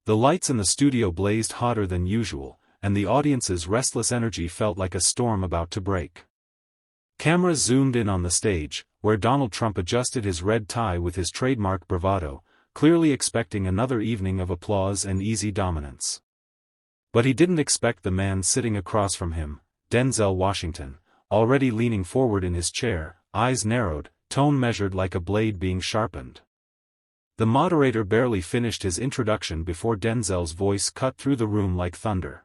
The lights in the studio blazed hotter than usual, and the audience's restless energy felt like a storm about to break. Cameras zoomed in on the stage, where Donald Trump adjusted his red tie with his trademark bravado, clearly expecting another evening of applause and easy dominance. But he didn't expect the man sitting across from him, Denzel Washington, already leaning forward in his chair, eyes narrowed, tone measured like a blade being sharpened. The moderator barely finished his introduction before Denzel's voice cut through the room like thunder.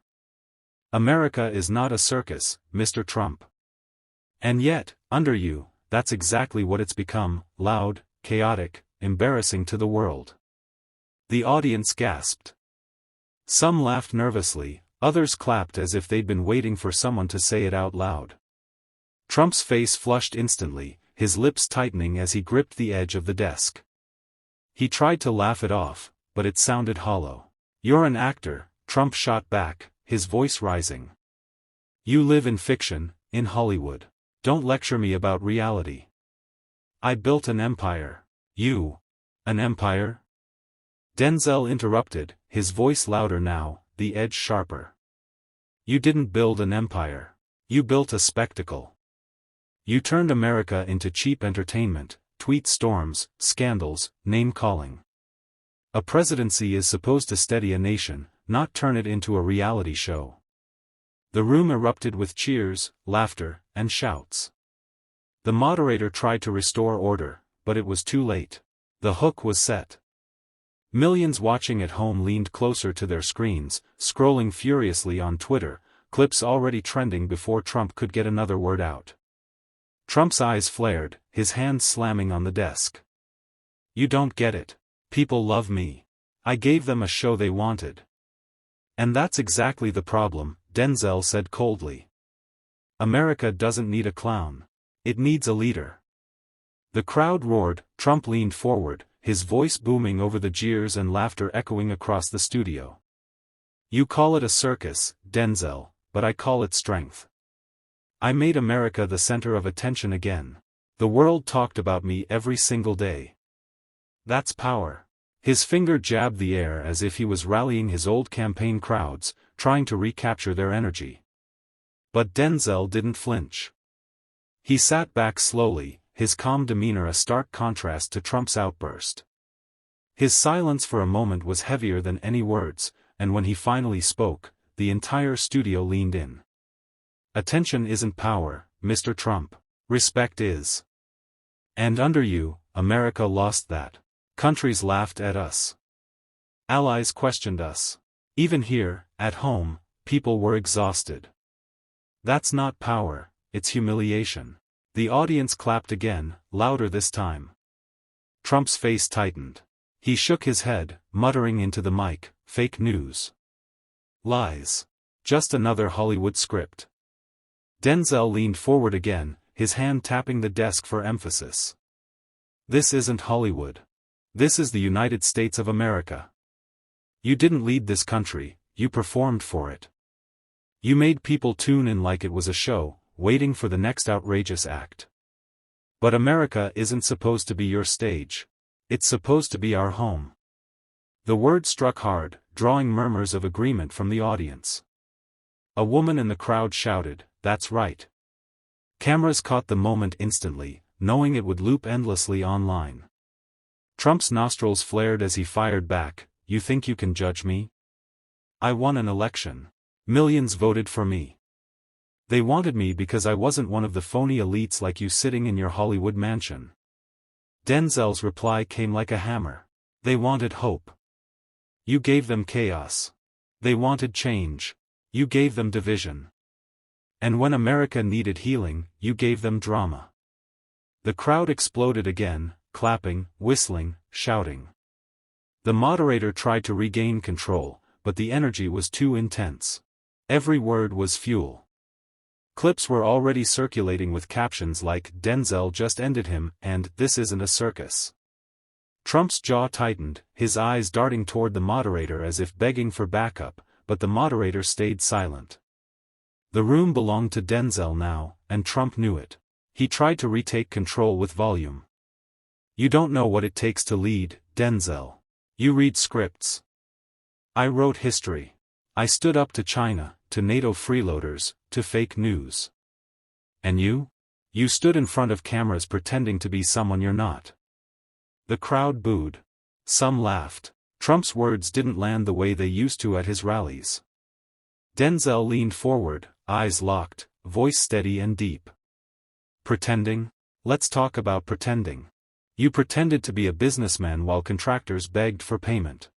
"America is not a circus, Mr. Trump. And yet, under you, that's exactly what it's become, loud, chaotic, embarrassing to the world." The audience gasped. Some laughed nervously, others clapped as if they'd been waiting for someone to say it out loud. Trump's face flushed instantly, his lips tightening as he gripped the edge of the desk. He tried to laugh it off, but it sounded hollow. "You're an actor," Trump shot back, his voice rising. "You live in fiction, in Hollywood. Don't lecture me about reality. I built an empire. You? An empire?" Denzel interrupted, his voice louder now, the edge sharper. "You didn't build an empire. You built a spectacle. You turned America into cheap entertainment, tweet storms, scandals, name-calling. A presidency is supposed to steady a nation, not turn it into a reality show." The room erupted with cheers, laughter, and shouts. The moderator tried to restore order, but it was too late. The hook was set. Millions watching at home leaned closer to their screens, scrolling furiously on Twitter, clips already trending before Trump could get another word out. Trump's eyes flared, his hands slamming on the desk. "You don't get it. People love me. I gave them a show they wanted." "And that's exactly the problem," Denzel said coldly. "America doesn't need a clown. It needs a leader." The crowd roared, Trump leaned forward, his voice booming over the jeers and laughter echoing across the studio. "You call it a circus, Denzel, but I call it strength. I made America the center of attention again. The world talked about me every single day. That's power." His finger jabbed the air as if he was rallying his old campaign crowds, trying to recapture their energy. But Denzel didn't flinch. He sat back slowly, his calm demeanor a stark contrast to Trump's outburst. His silence for a moment was heavier than any words, and when he finally spoke, the entire studio leaned in. "Attention isn't power, Mr. Trump. Respect is. And under you, America lost that. Countries laughed at us. Allies questioned us. Even here, at home, people were exhausted. That's not power, it's humiliation." The audience clapped again, louder this time. Trump's face tightened. He shook his head, muttering into the mic, "Fake news. Lies. Just another Hollywood script." Denzel leaned forward again, his hand tapping the desk for emphasis. "This isn't Hollywood. This is the United States of America. You didn't lead this country, you performed for it. You made people tune in like it was a show, waiting for the next outrageous act. But America isn't supposed to be your stage. It's supposed to be our home." The word struck hard, drawing murmurs of agreement from the audience. A woman in the crowd shouted, "That's right." Cameras caught the moment instantly, knowing it would loop endlessly online. Trump's nostrils flared as he fired back, "You think you can judge me? I won an election. Millions voted for me. They wanted me because I wasn't one of the phony elites like you sitting in your Hollywood mansion." Denzel's reply came like a hammer. "They wanted hope. You gave them chaos. They wanted change. You gave them division. And when America needed healing, you gave them drama." The crowd exploded again, clapping, whistling, shouting. The moderator tried to regain control, but the energy was too intense. Every word was fuel. Clips were already circulating with captions like, "Denzel just ended him," and "This isn't a circus." Trump's jaw tightened, his eyes darting toward the moderator as if begging for backup, but the moderator stayed silent. The room belonged to Denzel now, and Trump knew it. He tried to retake control with volume. "You don't know what it takes to lead, Denzel. You read scripts. I wrote history. I stood up to China, to NATO freeloaders, to fake news. And you? You stood in front of cameras pretending to be someone you're not. The crowd booed. Some laughed. Trump's words didn't land the way they used to at his rallies. Denzel leaned forward, eyes locked, voice steady and deep. Pretending? Let's talk about pretending. You pretended to be a businessman while contractors begged for payment.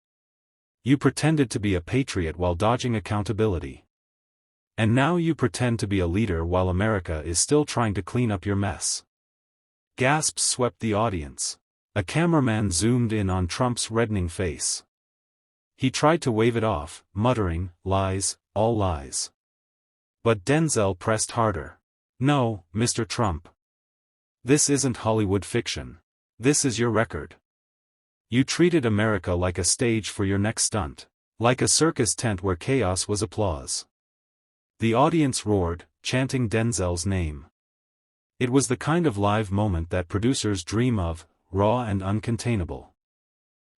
You pretended to be a patriot while dodging accountability. And now you pretend to be a leader while America is still trying to clean up your mess. Gasps swept the audience. A cameraman zoomed in on Trump's reddening face. He tried to wave it off, muttering, "Lies, all lies." But Denzel pressed harder. "No, Mr. Trump. This isn't Hollywood fiction. This is your record. You treated America like a stage for your next stunt. Like a circus tent where chaos was applause." The audience roared, chanting Denzel's name. It was the kind of live moment that producers dream of, raw and uncontainable.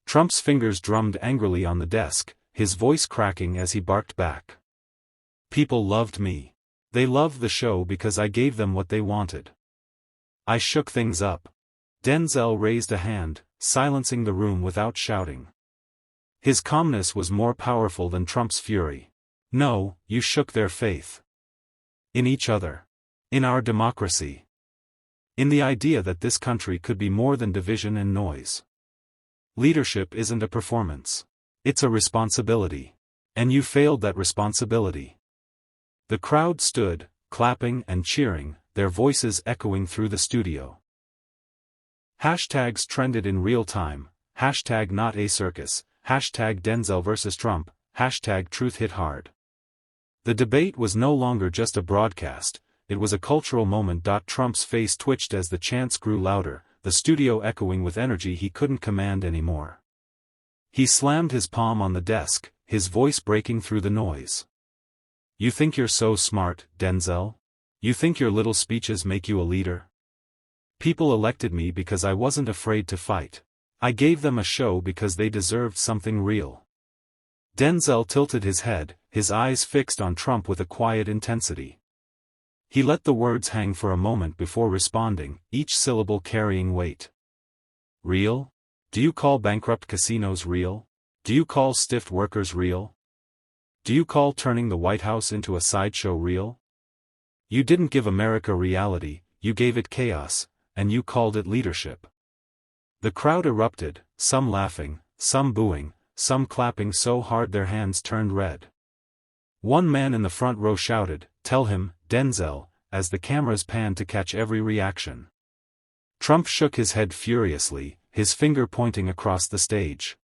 Trump's fingers drummed angrily on the desk, his voice cracking as he barked back. "People loved me. They loved the show because I gave them what they wanted. I shook things up." Denzel raised a hand, silencing the room without shouting. His calmness was more powerful than Trump's fury. "No, you shook their faith. In each other. In our democracy. In the idea that this country could be more than division and noise. Leadership isn't a performance. It's a responsibility. And you failed that responsibility." The crowd stood, clapping and cheering, their voices echoing through the studio. Hashtags trended in real time, hashtag not a circus, hashtag Denzel versus Trump, hashtag truth hit hard. The debate was no longer just a broadcast, it was a cultural moment. Trump's face twitched as the chants grew louder, the studio echoing with energy he couldn't command anymore. He slammed his palm on the desk, his voice breaking through the noise. "You think you're so smart, Denzel? You think your little speeches make you a leader? People elected me because I wasn't afraid to fight. I gave them a show because they deserved something real." Denzel tilted his head, his eyes fixed on Trump with a quiet intensity. He let the words hang for a moment before responding, each syllable carrying weight. "Real? Do you call bankrupt casinos real? Do you call stiffed workers real? Do you call turning the White House into a sideshow real? You didn't give America reality, you gave it chaos, and you called it leadership." The crowd erupted, some laughing, some booing, some clapping so hard their hands turned red. One man in the front row shouted, "Tell him, Denzel," as the cameras panned to catch every reaction. Trump shook his head furiously, his finger pointing across the stage.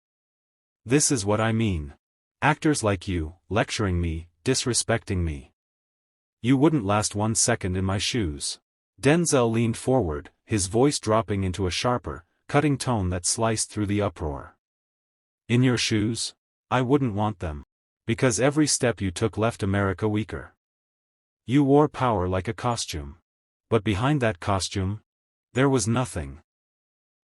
"This is what I mean. Actors like you, lecturing me, disrespecting me. You wouldn't last 1 second in my shoes." Denzel leaned forward, his voice dropping into a sharper, cutting tone that sliced through the uproar. "In your shoes? I wouldn't want them. Because every step you took left America weaker. You wore power like a costume. But behind that costume, there was nothing.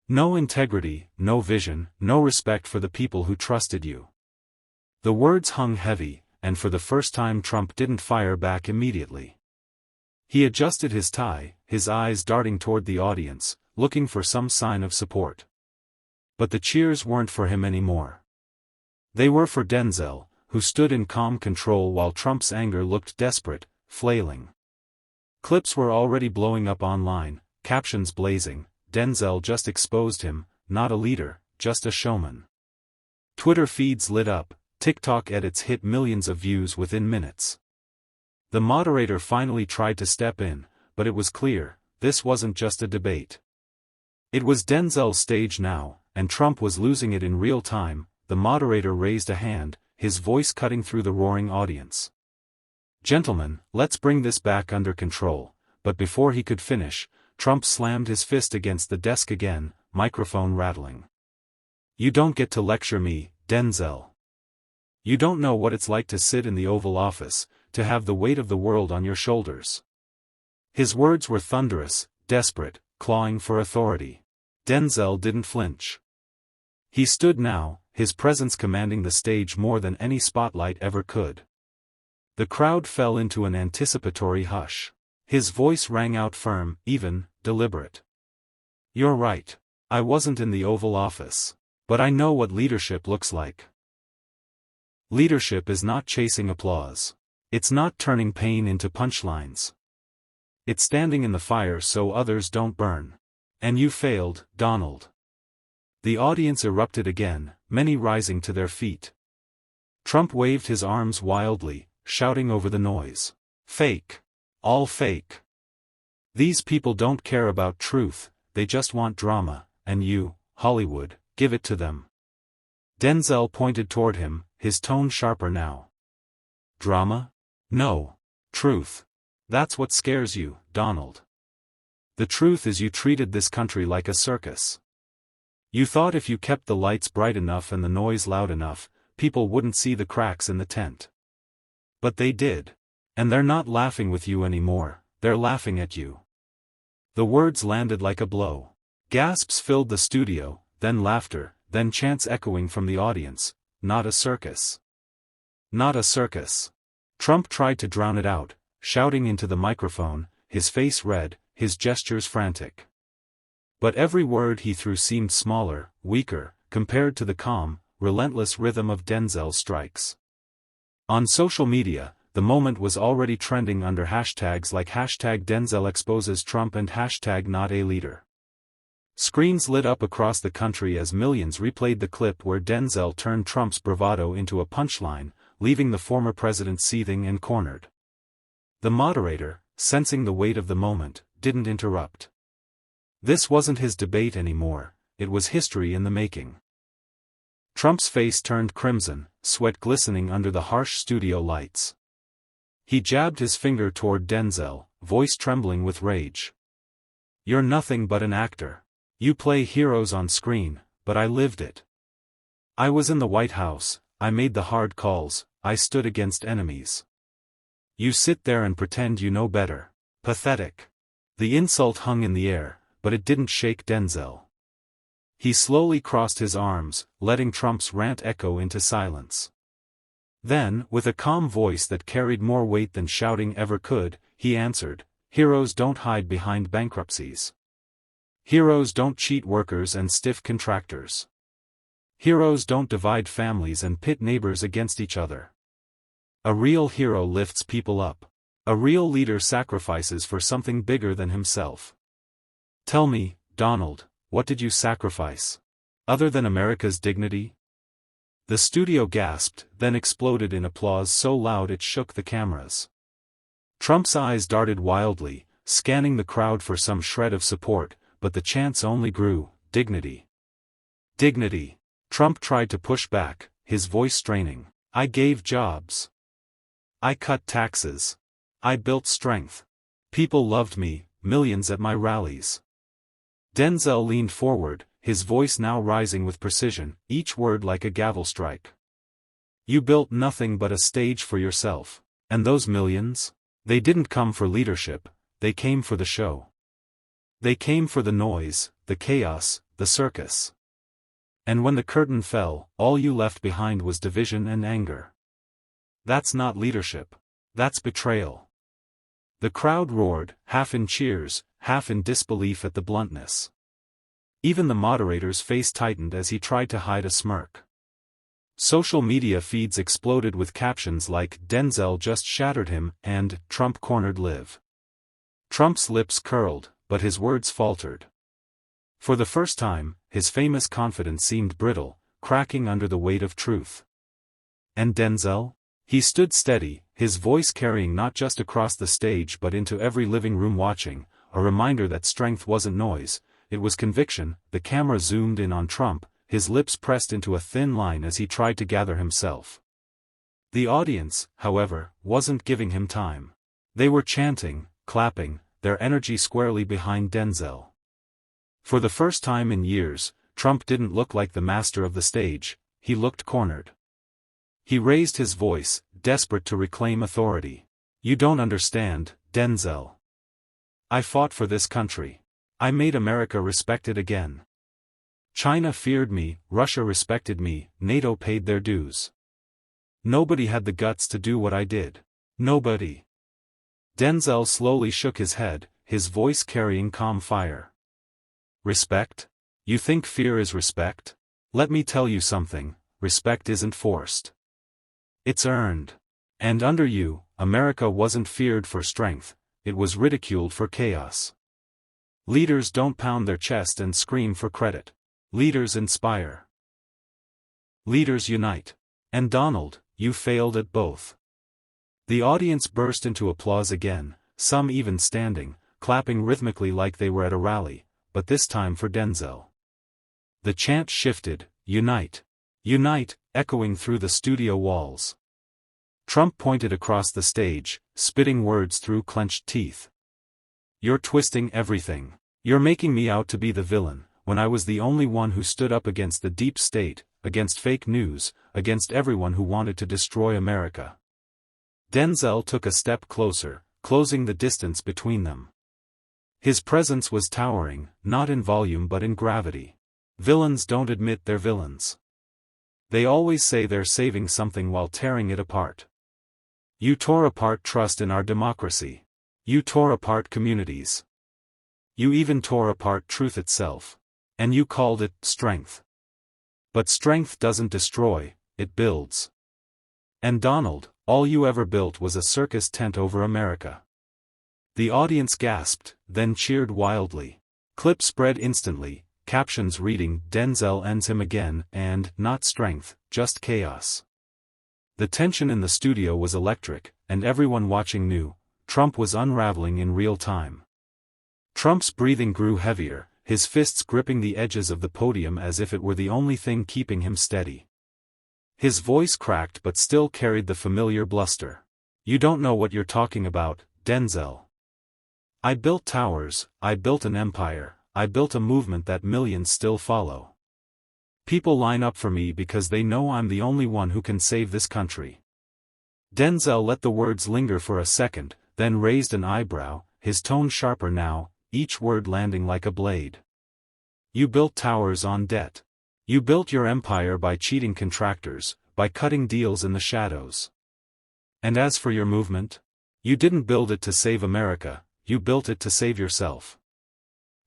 No integrity, no vision, no respect for the people who trusted you." The words hung heavy, and for the first time Trump didn't fire back immediately. He adjusted his tie, his eyes darting toward the audience, looking for some sign of support. But the cheers weren't for him anymore. They were for Denzel, who stood in calm control while Trump's anger looked desperate, flailing. Clips were already blowing up online, captions blazing, "Denzel just exposed him, not a leader, just a showman." Twitter feeds lit up, TikTok edits hit millions of views within minutes. The moderator finally tried to step in, but it was clear, this wasn't just a debate. It was Denzel's stage now, and Trump was losing it in real time. The moderator raised a hand, his voice cutting through the roaring audience. "Gentlemen, let's bring this back under control," but before he could finish, Trump slammed his fist against the desk again, microphone rattling. "You don't get to lecture me, Denzel. You don't know what it's like to sit in the Oval Office, to have the weight of the world on your shoulders." His words were thunderous, desperate, clawing for authority. Denzel didn't flinch. He stood now, his presence commanding the stage more than any spotlight ever could. The crowd fell into an anticipatory hush. His voice rang out firm, even, deliberate. "You're right. I wasn't in the Oval Office. But I know what leadership looks like. Leadership is not chasing applause. It's not turning pain into punchlines. It's standing in the fire so others don't burn. And you failed, Donald." The audience erupted again, many rising to their feet. Trump waved his arms wildly, shouting over the noise. "Fake. All fake. These people don't care about truth, they just want drama, and you, Hollywood, give it to them." Denzel pointed toward him, his tone sharper now. "Drama? No. Truth. That's what scares you, Donald. The truth is you treated this country like a circus. You thought if you kept the lights bright enough and the noise loud enough, people wouldn't see the cracks in the tent. But they did. And they're not laughing with you anymore, they're laughing at you." The words landed like a blow. Gasps filled the studio, then laughter, then chants echoing from the audience. "Not a circus. Not a circus." Trump tried to drown it out, shouting into the microphone, his face red, his gestures frantic. But every word he threw seemed smaller, weaker, compared to the calm, relentless rhythm of Denzel's strikes. On social media, the moment was already trending under hashtags like #DenzelExposesTrump and #NotALeader. Screens lit up across the country as millions replayed the clip where Denzel turned Trump's bravado into a punchline, leaving the former president seething and cornered. The moderator, sensing the weight of the moment, didn't interrupt. This wasn't his debate anymore, it was history in the making. Trump's face turned crimson, sweat glistening under the harsh studio lights. He jabbed his finger toward Denzel, voice trembling with rage. "You're nothing but an actor. You play heroes on screen, but I lived it. I was in the White House, I made the hard calls, I stood against enemies. You sit there and pretend you know better. Pathetic." The insult hung in the air, but it didn't shake Denzel. He slowly crossed his arms, letting Trump's rant echo into silence. Then, with a calm voice that carried more weight than shouting ever could, he answered, "Heroes don't hide behind bankruptcies. Heroes don't cheat workers and stiff contractors. Heroes don't divide families and pit neighbors against each other. A real hero lifts people up. A real leader sacrifices for something bigger than himself. Tell me, Donald, what did you sacrifice? Other than America's dignity?" The studio gasped, then exploded in applause so loud it shook the cameras. Trump's eyes darted wildly, scanning the crowd for some shred of support, but the chants only grew. "Dignity. Dignity." Trump tried to push back, his voice straining. "I gave jobs. I cut taxes. I built strength. People loved me, millions at my rallies." Denzel leaned forward, his voice now rising with precision, each word like a gavel strike. "You built nothing but a stage for yourself. And those millions? They didn't come for leadership, they came for the show. They came for the noise, the chaos, the circus. And when the curtain fell, all you left behind was division and anger. That's not leadership. That's betrayal." The crowd roared, half in cheers, half in disbelief at the bluntness. Even the moderator's face tightened as he tried to hide a smirk. Social media feeds exploded with captions like "Denzel just shattered him" and "Trump cornered Liv." Trump's lips curled, but his words faltered. For the first time, his famous confidence seemed brittle, cracking under the weight of truth. And Denzel? He stood steady, his voice carrying not just across the stage but into every living room watching, a reminder that strength wasn't noise, it was conviction. The camera zoomed in on Trump, his lips pressed into a thin line as he tried to gather himself. The audience, however, wasn't giving him time. They were chanting, clapping, their energy squarely behind Denzel. For the first time in years, Trump didn't look like the master of the stage, he looked cornered. He raised his voice, desperate to reclaim authority. "You don't understand, Denzel. I fought for this country. I made America respect it again. China feared me, Russia respected me, NATO paid their dues. Nobody had the guts to do what I did. Nobody. Denzel slowly shook his head, his voice carrying calm fire. Respect? You think fear is respect? Let me tell you something, respect isn't forced. It's earned. And under you, America wasn't feared for strength, it was ridiculed for chaos. Leaders don't pound their chest and scream for credit. Leaders inspire. Leaders unite. And Donald, you failed at both. The audience burst into applause again, some even standing, clapping rhythmically like they were at a rally, but this time for Denzel. The chant shifted, unite. Unite, echoing through the studio walls. Trump pointed across the stage, spitting words through clenched teeth. You're twisting everything. You're making me out to be the villain, when I was the only one who stood up against the deep state, against fake news, against everyone who wanted to destroy America. Denzel took a step closer, closing the distance between them. His presence was towering, not in volume but in gravity. Villains don't admit they're villains. They always say they're saving something while tearing it apart. You tore apart trust in our democracy. You tore apart communities. You even tore apart truth itself. And you called it strength. But strength doesn't destroy, it builds. And Donald, all you ever built was a circus tent over America. The audience gasped, then cheered wildly. Clips spread instantly, captions reading Denzel ends him again and not strength, just chaos. The tension in the studio was electric, and everyone watching knew, Trump was unraveling in real time. Trump's breathing grew heavier, his fists gripping the edges of the podium as if it were the only thing keeping him steady. His voice cracked but still carried the familiar bluster. You don't know what you're talking about, Denzel. I built towers, I built an empire, I built a movement that millions still follow. People line up for me because they know I'm the only one who can save this country. Denzel let the words linger for a second, then raised an eyebrow, his tone sharper now, each word landing like a blade. You built towers on debt. You built your empire by cheating contractors, by cutting deals in the shadows. And as for your movement? You didn't build it to save America, you built it to save yourself.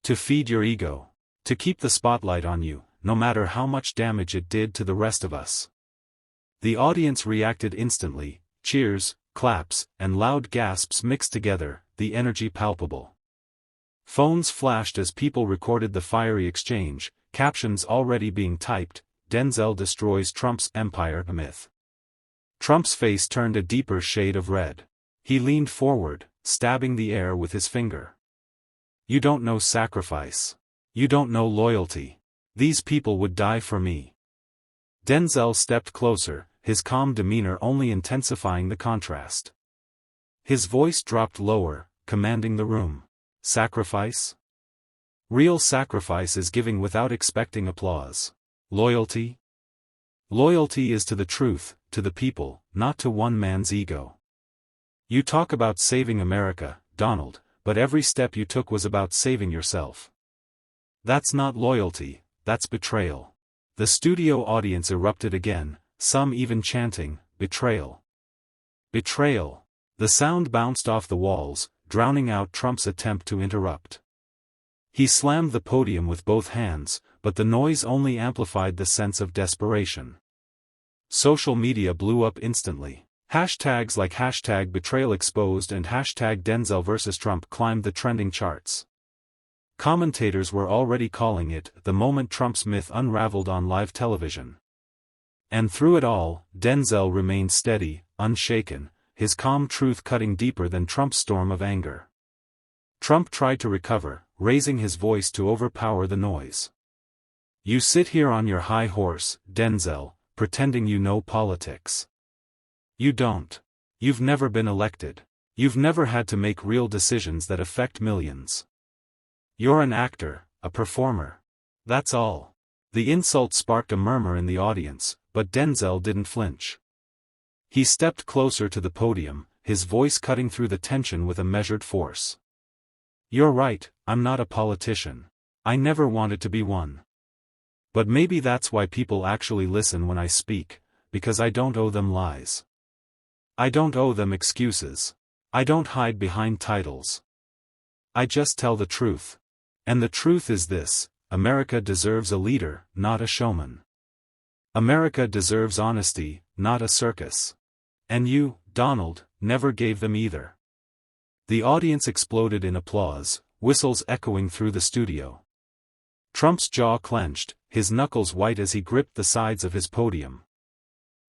To feed your ego. To keep the spotlight on you, no matter how much damage it did to the rest of us. The audience reacted instantly, cheers, claps, and loud gasps mixed together, the energy palpable. Phones flashed as people recorded the fiery exchange, captions already being typed, Denzel destroys Trump's empire myth. Trump's face turned a deeper shade of red. He leaned forward, stabbing the air with his finger. You don't know sacrifice. You don't know loyalty. These people would die for me. Denzel stepped closer, his calm demeanor only intensifying the contrast. His voice dropped lower, commanding the room. Sacrifice? Real sacrifice is giving without expecting applause. Loyalty? Loyalty is to the truth, to the people, not to one man's ego. You talk about saving America, Donald, but every step you took was about saving yourself. That's not loyalty, that's betrayal. The studio audience erupted again, some even chanting, betrayal. Betrayal. The sound bounced off the walls, drowning out Trump's attempt to interrupt. He slammed the podium with both hands, but the noise only amplified the sense of desperation. Social media blew up instantly. Hashtags like #BetrayalExposed and #Denzel vs. Trump climbed the trending charts. Commentators were already calling it the moment Trump's myth unraveled on live television. And through it all, Denzel remained steady, unshaken, his calm truth cutting deeper than Trump's storm of anger. Trump tried to recover, raising his voice to overpower the noise. You sit here on your high horse, Denzel, pretending you know politics. You don't. You've never been elected. You've never had to make real decisions that affect millions. You're an actor, a performer. That's all. The insult sparked a murmur in the audience, but Denzel didn't flinch. He stepped closer to the podium, his voice cutting through the tension with a measured force. You're right, I'm not a politician. I never wanted to be one. But maybe that's why people actually listen when I speak, because I don't owe them lies. I don't owe them excuses. I don't hide behind titles. I just tell the truth. And the truth is this: America deserves a leader, not a showman. America deserves honesty, not a circus. And you, Donald, never gave them either. The audience exploded in applause, whistles echoing through the studio. Trump's jaw clenched, his knuckles white as he gripped the sides of his podium.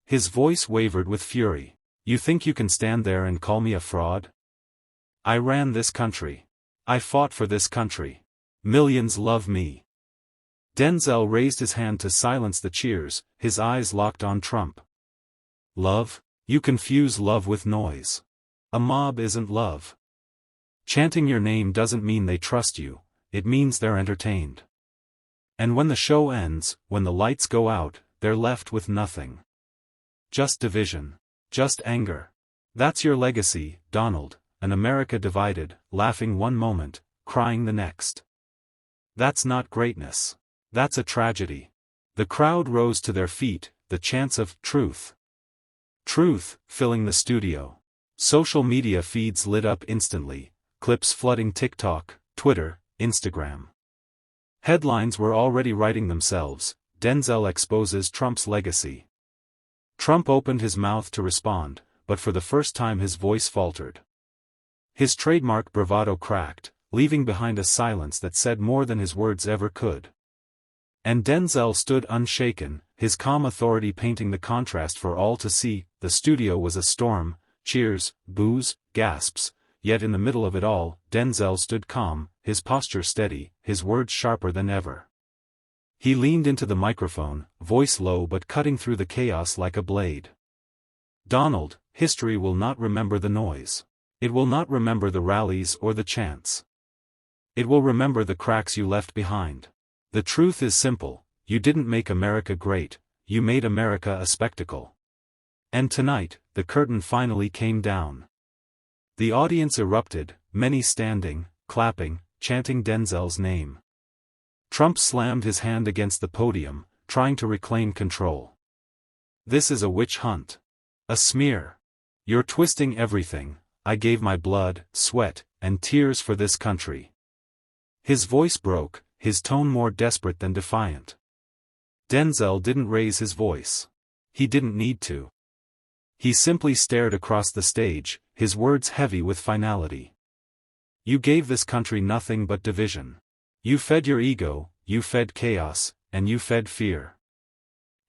His voice wavered with fury. You think you can stand there and call me a fraud? I ran this country. I fought for this country. Millions love me. Denzel raised his hand to silence the cheers, his eyes locked on Trump. Love? You confuse love with noise. A mob isn't love. Chanting your name doesn't mean they trust you, it means they're entertained. And when the show ends, when the lights go out, they're left with nothing. Just division. Just anger. That's your legacy, Donald, an America divided, laughing one moment, crying the next. That's not greatness. That's a tragedy. The crowd rose to their feet, the chants of truth. Truth, filling the studio. Social media feeds lit up instantly, clips flooding TikTok, Twitter, Instagram. Headlines were already writing themselves: Denzel exposes Trump's legacy. Trump opened his mouth to respond, but for the first time his voice faltered. His trademark bravado cracked, leaving behind a silence that said more than his words ever could. And Denzel stood unshaken, his calm authority painting the contrast for all to see. The studio was a storm: cheers, boos, gasps, yet in the middle of it all, Denzel stood calm, his posture steady, his words sharper than ever. He leaned into the microphone, voice low but cutting through the chaos like a blade. Donald, history will not remember the noise. It will not remember the rallies or the chants. It will remember the cracks you left behind. The truth is simple: you didn't make America great, you made America a spectacle. And tonight, the curtain finally came down. The audience erupted, many standing, clapping, chanting Denzel's name. Trump slammed his hand against the podium, trying to reclaim control. This is a witch hunt. A smear. You're twisting everything. I gave my blood, sweat, and tears for this country. His voice broke, his tone more desperate than defiant. Denzel didn't raise his voice. He didn't need to. He simply stared across the stage, his words heavy with finality. You gave this country nothing but division. You fed your ego, you fed chaos, and you fed fear.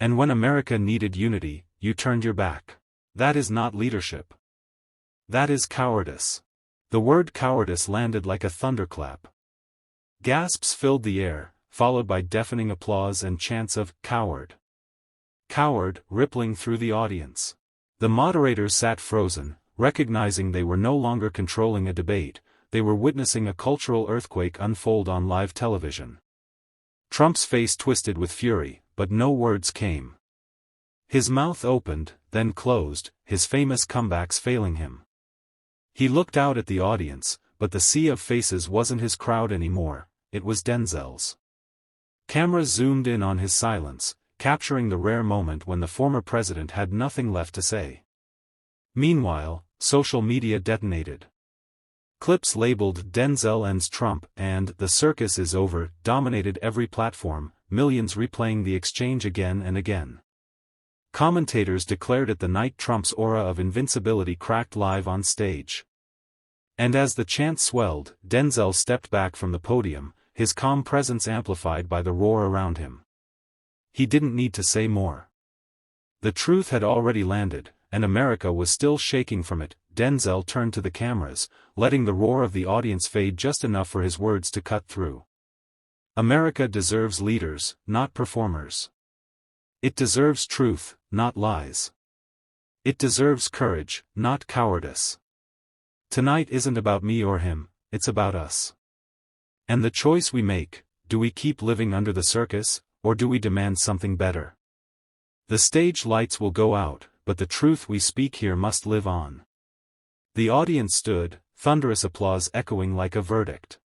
And when America needed unity, you turned your back. That is not leadership. That is cowardice. The word cowardice landed like a thunderclap. Gasps filled the air, followed by deafening applause and chants of "coward. Coward" rippling through the audience. The moderators sat frozen, recognizing they were no longer controlling a debate, they were witnessing a cultural earthquake unfold on live television. Trump's face twisted with fury, but no words came. His mouth opened, then closed, his famous comebacks failing him. He looked out at the audience, but the sea of faces wasn't his crowd anymore, it was Denzel's. Cameras zoomed in on his silence, capturing the rare moment when the former president had nothing left to say. Meanwhile, social media detonated. Clips labeled "Denzel ends Trump" and "The circus is over" dominated every platform, millions replaying the exchange again and again. Commentators declared it the night Trump's aura of invincibility cracked live on stage. And as the chant swelled, Denzel stepped back from the podium, his calm presence amplified by the roar around him. He didn't need to say more. The truth had already landed, and America was still shaking from it. Denzel turned to the cameras, letting the roar of the audience fade just enough for his words to cut through. America deserves leaders, not performers. It deserves truth, not lies. It deserves courage, not cowardice. Tonight isn't about me or him, it's about us. And the choice we make: do we keep living under the circus, or do we demand something better? The stage lights will go out, but the truth we speak here must live on. The audience stood, thunderous applause echoing like a verdict.